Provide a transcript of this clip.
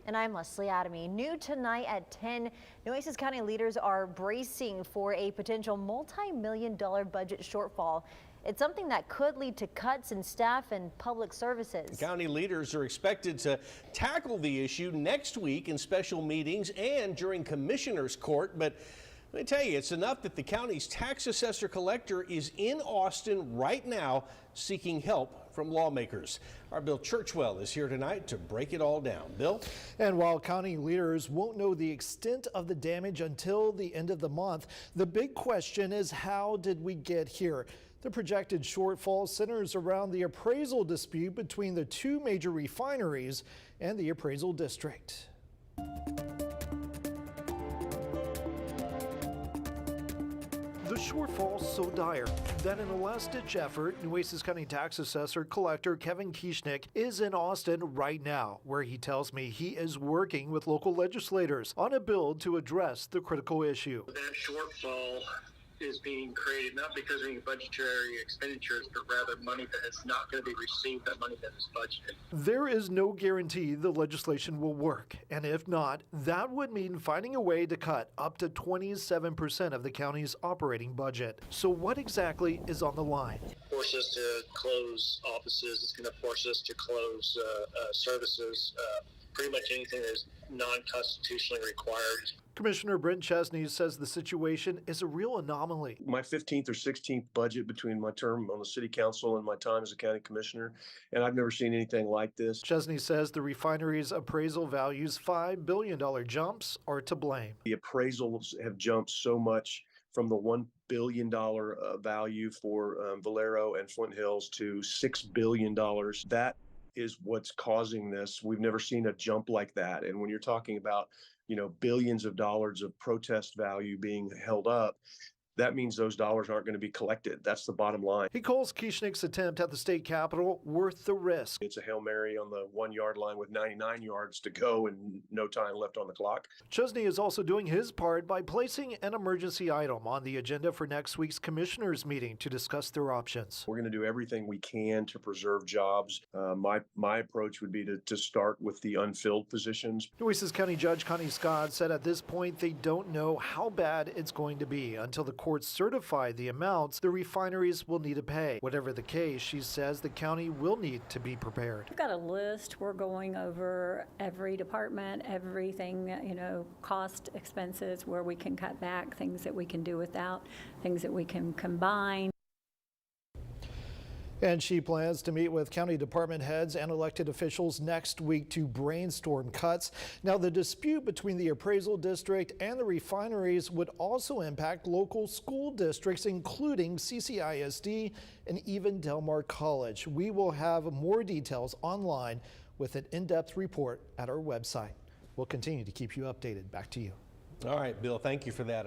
And I'm Leslie Adamy. New tonight at 10, Nueces County leaders are bracing for a potential multi-million-dollar budget shortfall. It's something that could lead to cuts in staff and public services. County leaders are expected to tackle the issue next week in special meetings and during commissioners' court. But let me tell you, it's enough that the county's tax assessor-collector is in Austin right now seeking help from lawmakers. Our Bill Churchwell is here tonight to break it all down. Bill? And while county leaders won't know the extent of the damage until the end of the month, the big question is, how did we get here? The projected shortfall centers around the appraisal dispute between the two major refineries and the appraisal district. The shortfall so dire that in a last-ditch effort, Nueces County tax assessor-collector Kevin Kieschnick is in Austin right now, where he tells me he is working with local legislators on a bill to address the critical issue. That shortfall is being created not because of any budgetary expenditures, but rather money that is not going to be received, that money that is budgeted. There is no guarantee the legislation will work, and if not, that would mean finding a way to cut up to 27% of the county's operating budget. So what exactly is on the line? Force us to close offices. It's going to force us to close services. Pretty much anything that is non-constitutionally required. Commissioner Brent Chesney says the situation is a real anomaly. My 15th or 16th budget between my term on the city council and my time as a county commissioner, and I've never seen anything like this. Chesney says the refinery's appraisal values $5 billion jumps are to blame. The appraisals have jumped so much from the $1 billion value for Valero and Flint Hills to $6 billion. That is what's causing this. We've never seen a jump like that. And when you're talking about, billions of dollars of protest value being held up, that means those dollars aren't going to be collected. That's the bottom line. He calls Kieschnick's attempt at the state capitol worth the risk. It's a Hail Mary on the 1 yard line with 99 yards to go and no time left on the clock. Chesney is also doing his part by placing an emergency item on the agenda for next week's commissioners meeting to discuss their options. We're going to do everything we can to preserve jobs. My approach would be to start with the unfilled positions. Nueces County Judge Connie Scott said at this point they don't know how bad it's going to be until the courts certify the amounts the refineries will need to pay. Whatever the case, she says the county will need to be prepared. We've got a list. We're going over every department, everything, cost, expenses, where we can cut back, things that we can do without, things that we can combine. And she plans to meet with county department heads and elected officials next week to brainstorm cuts. Now, the dispute between the appraisal district and the refineries would also impact local school districts, including CCISD and even Del Mar College. We will have more details online with an in-depth report at our website. We'll continue to keep you updated. Back to you. All right, Bill, thank you for that.